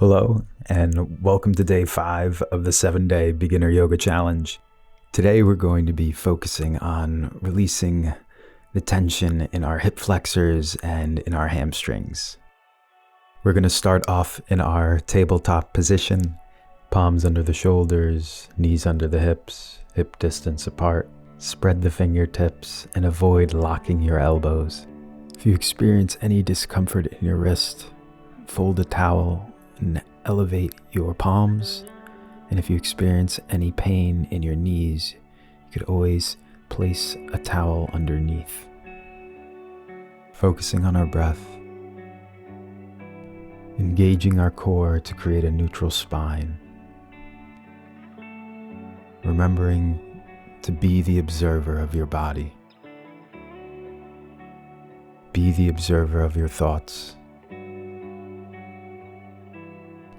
Hello, and welcome to day 5 of the 7-day beginner yoga challenge. Today we're going to be focusing on releasing the tension in our hip flexors and in our hamstrings. We're going to start off in our tabletop position, palms under the shoulders, knees under the hips, hip distance apart. Spread the fingertips and avoid locking your elbows. If you experience any discomfort in your wrist, fold a towel and elevate your palms. And if you experience any pain in your knees, you could always place a towel underneath. Focusing on our breath, engaging our core to create a neutral spine. Remembering to be the observer of your body. Be the observer of your thoughts.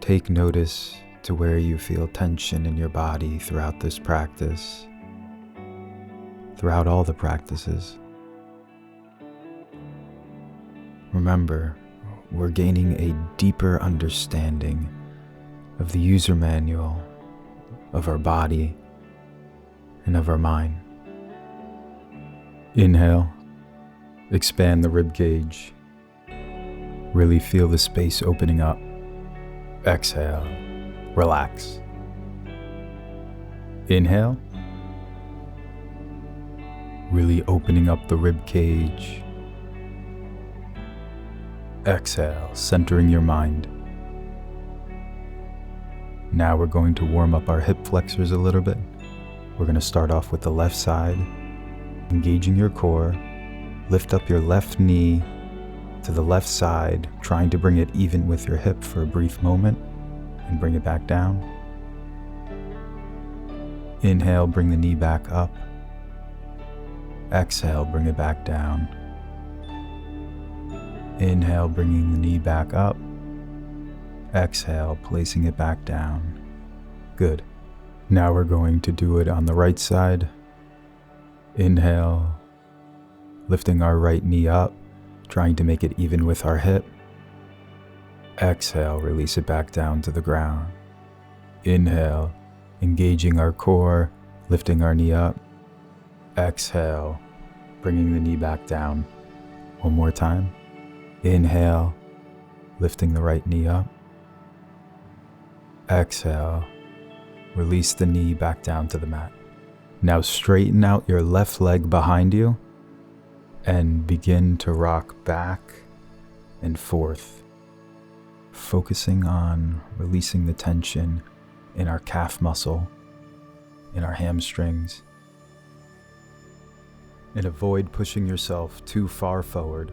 Take notice to where you feel tension in your body throughout this practice, throughout all the practices. Remember, we're gaining a deeper understanding of the user manual of our body and of our mind. Inhale, expand the rib cage. Really feel the space opening up. Exhale, relax. Inhale, really opening up the rib cage. Exhale, centering your mind. Now we're going to warm up our hip flexors a little bit. We're going to start off with the left side, engaging your core. Lift up your left knee to the left side, trying to bring it even with your hip for a brief moment, and bring it back down. Inhale, bring the knee back up. Exhale, bring it back down. Inhale, bringing the knee back up. Exhale, placing it back down. Good. Now we're going to do it on the right side. Inhale, lifting our right knee up, trying to make it even with our hip. Exhale, release it back down to the ground. Inhale, engaging our core, lifting our knee up. Exhale, bringing the knee back down. One more time. Inhale, lifting the right knee up. Exhale, release the knee back down to the mat. Now straighten out your left leg behind you and begin to rock back and forth, focusing on releasing the tension in our calf muscle, in our hamstrings, and avoid pushing yourself too far forward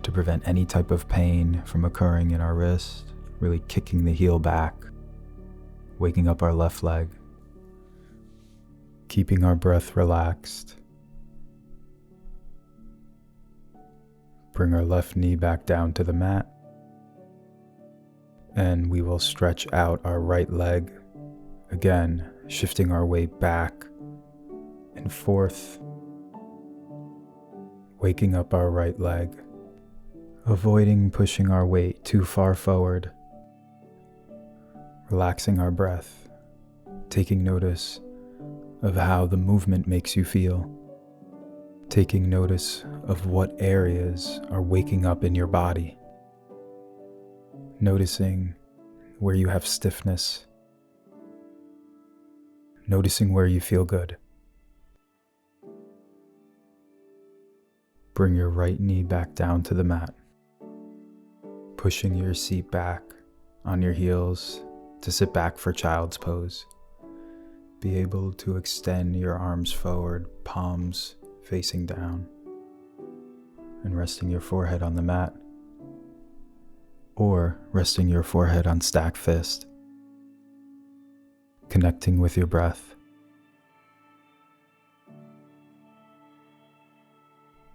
to prevent any type of pain from occurring in our wrist, really kicking the heel back, waking up our left leg, keeping our breath relaxed. Bring our left knee back down to the mat, and we will stretch out our right leg, again shifting our weight back and forth, waking up our right leg, avoiding pushing our weight too far forward, relaxing our breath, taking notice of how the movement makes you feel, taking notice of what areas are waking up in your body, noticing where you have stiffness, noticing where you feel good. Bring your right knee back down to the mat, pushing your seat back on your heels to sit back for child's pose. Be able to extend your arms forward, palms facing down, and resting your forehead on the mat, or resting your forehead on stacked fist, connecting with your breath,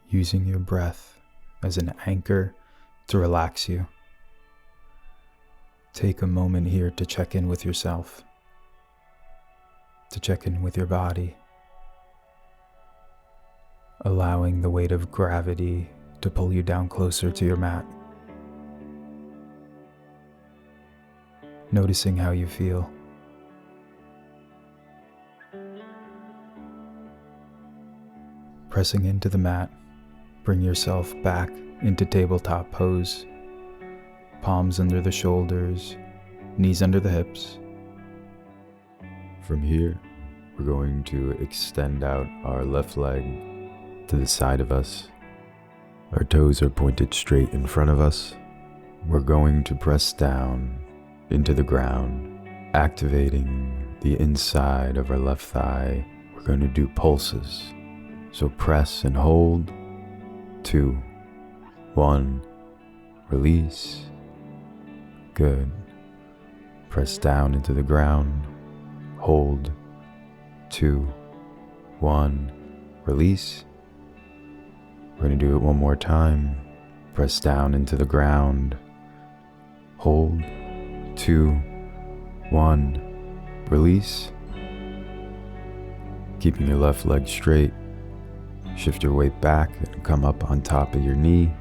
using your breath as an anchor to relax you. Take a moment here to check in with yourself, to check in with your body, allowing the weight of gravity to pull you down closer to your mat. noticing how you feel. Pressing into the mat, bring yourself back into tabletop pose. Palms under the shoulders, knees under the hips. From here, we're going to extend out our left leg to the side of us. Our toes are pointed straight in front of us. We're going to press down into the ground, activating the inside of our left thigh. We're going to do pulses. So press and hold. 2, 1, release. Good. Press down into the ground. Hold. 2, 1, release. We're going to do it one more time. Press down into the ground. Hold. 2, 1, release. Keeping your left leg straight. Shift your weight back and come up on top of your knee.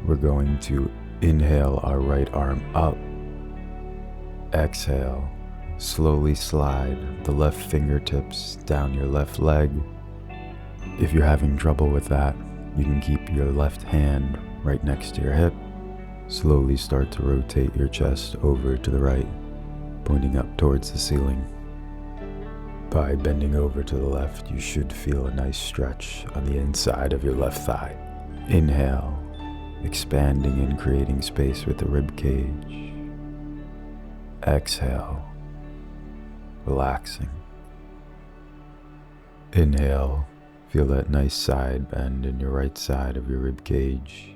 We're going to inhale our right arm up. Exhale. Slowly slide the left fingertips down your left leg. If you're having trouble with that, you can keep your left hand right next to your hip. Slowly start to rotate your chest over to the right, pointing up towards the ceiling. By bending over to the left, you should feel a nice stretch on the inside of your left thigh. Inhale, expanding and creating space with the rib cage. Exhale, relaxing. Inhale, feel that nice side bend in your right side of your rib cage.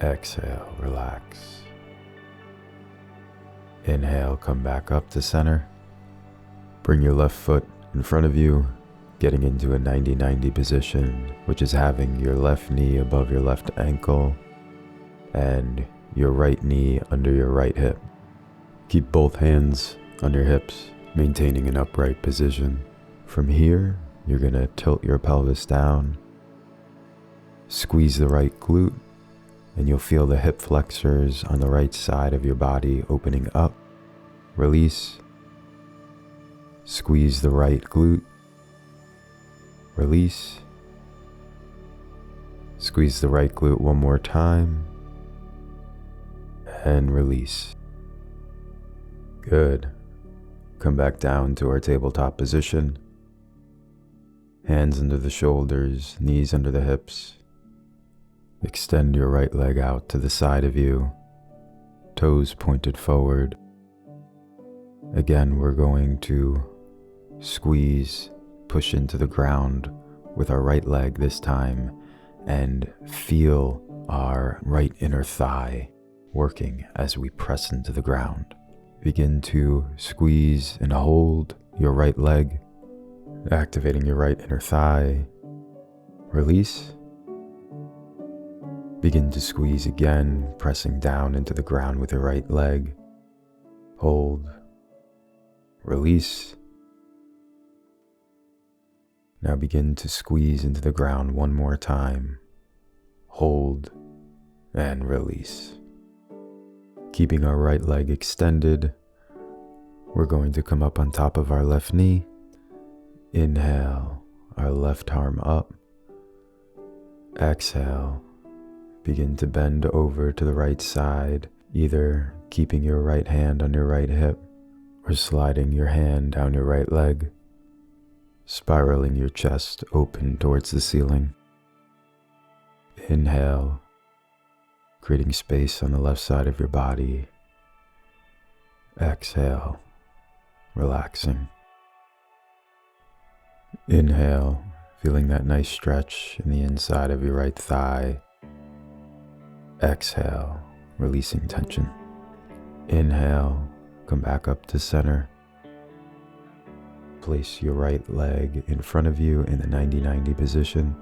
Exhale, relax. Inhale, come back up to center. Bring your left foot in front of you, getting into a 90-90 position, which is having your left knee above your left ankle and your right knee under your right hip. Keep both hands on your hips, maintaining an upright position. From here, you're going to tilt your pelvis down, squeeze the right glute, and you'll feel the hip flexors on the right side of your body opening up. Release. Squeeze the right glute. Release. Squeeze the right glute one more time. And release. Good. Come back down to our tabletop position. Hands under the shoulders, knees under the hips. Extend your right leg out to the side of you, toes pointed forward. Again, we're going to squeeze, push into the ground with our right leg this time, and feel our right inner thigh working as we press into the ground. Begin to squeeze and hold your right leg, activating your right inner thigh. Release. Begin to squeeze again, pressing down into the ground with your right leg. Hold. Release. Now begin to squeeze into the ground one more time. Hold and release. Keeping our right leg extended, we're going to come up on top of our left knee. Inhale, our left arm up. Exhale, begin to bend over to the right side, either keeping your right hand on your right hip or sliding your hand down your right leg, spiraling your chest open towards the ceiling. Inhale, creating space on the left side of your body. Exhale, relaxing. Inhale, feeling that nice stretch in the inside of your right thigh. Exhale, releasing tension. Inhale, come back up to center. Place your right leg in front of you in the 90-90 position.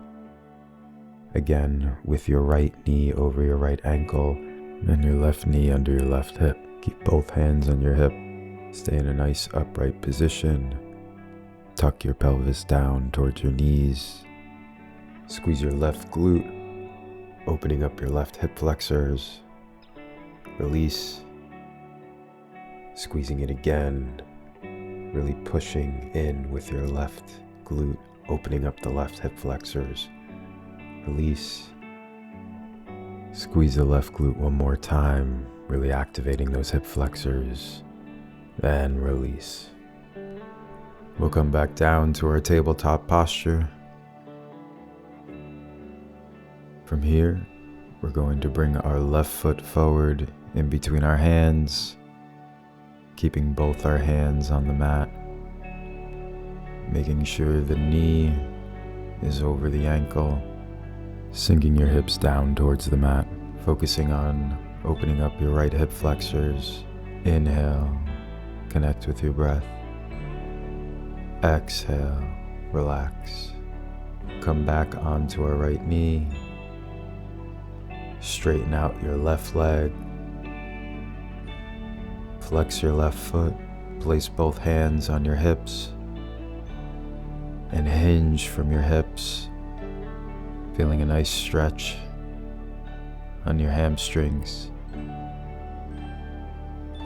Again, with your right knee over your right ankle and your left knee under your left hip. Keep both hands on your hip. Stay in a nice upright position. Tuck your pelvis down towards your knees. Squeeze your left glute, opening up your left hip flexors. release. Squeezing it again, really pushing in with your left glute, opening up the left hip flexors. Release. Squeeze the left glute one more time, really activating those hip flexors. Then release. We'll come back down to our tabletop posture. From here, we're going to bring our left foot forward in between our hands, keeping both our hands on the mat, making sure the knee is over the ankle, sinking your hips down towards the mat, focusing on opening up your right hip flexors. Inhale, connect with your breath. Exhale, relax. Come back onto our right knee. Straighten out your left leg. Flex your left foot. Place both hands on your hips. And hinge from your hips. Feeling a nice stretch on your hamstrings.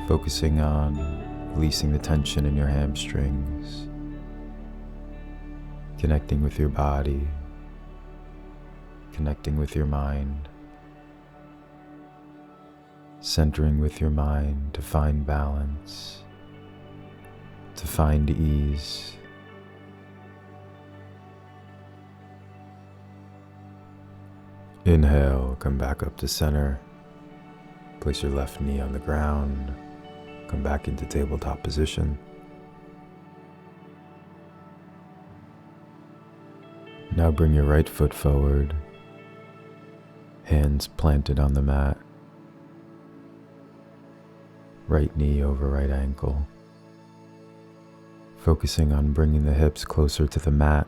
Focusing on releasing the tension in your hamstrings. Connecting with your body. Connecting with your mind. Centering with your mind to find balance, to find ease. Inhale, come back up to center. Place your left knee on the ground. Come back into tabletop position. Now bring your right foot forward, hands planted on the mat. Right knee over right ankle. Focusing on bringing the hips closer to the mat.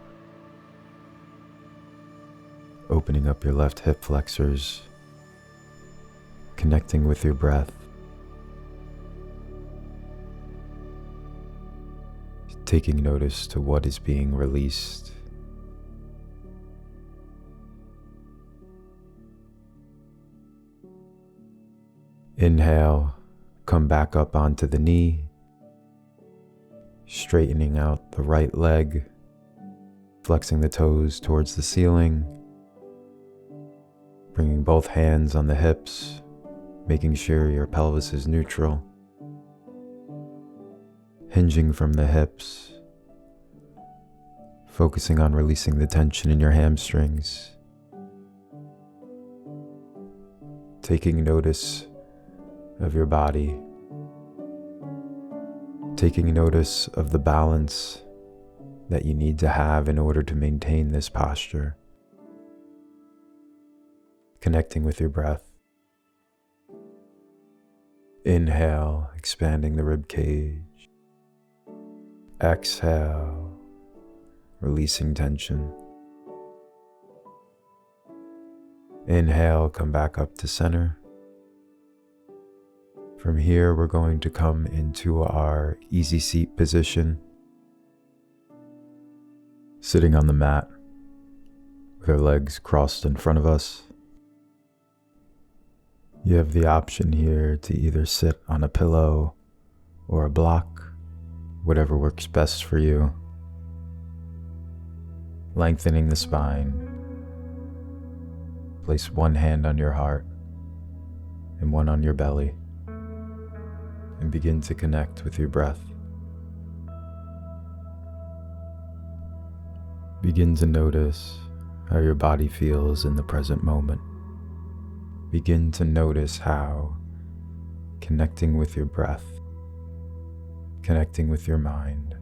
Opening up your left hip flexors. Connecting with your breath. Taking notice to what is being released. Inhale. Come back up onto the knee, straightening out the right leg, flexing the toes towards the ceiling, bringing both hands on the hips, making sure your pelvis is neutral, hinging from the hips, focusing on releasing the tension in your hamstrings, taking notice of your body, taking notice of the balance that you need to have in order to maintain this posture, connecting with your breath. Inhale, expanding the rib cage. Exhale, releasing tension. Inhale, come back up to center. From here, we're going to come into our easy seat position, sitting on the mat with our legs crossed in front of us. You have the option here to either sit on a pillow or a block, whatever works best for you. Lengthening the spine. Place one hand on your heart and one on your belly. And begin to connect with your breath. Begin to notice how your body feels in the present moment. Begin to notice how connecting with your breath, connecting with your mind,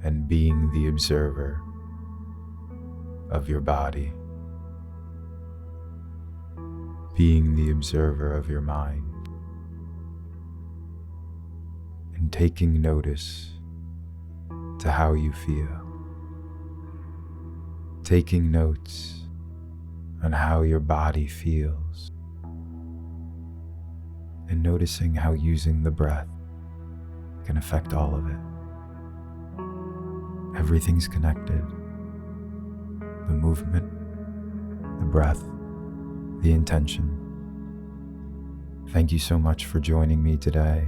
and being the observer of your body, being the observer of your mind, and taking notice to how you feel. Taking notes on how your body feels. And noticing how using the breath can affect all of it. Everything's connected. The movement, the breath, the intention. Thank you so much for joining me today.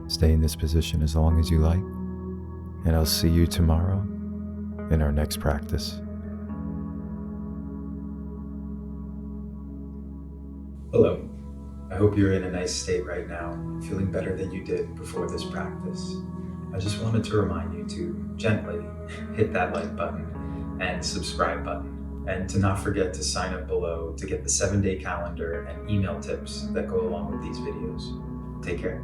Stay in this position as long as you like, and I'll see you tomorrow in our next practice. Hello. I hope you're in a nice state right now, feeling better than you did before this practice. I just wanted to remind you to gently hit that like button and subscribe button, and to not forget to sign up below to get the 7-day calendar and email tips that go along with these videos. Take care.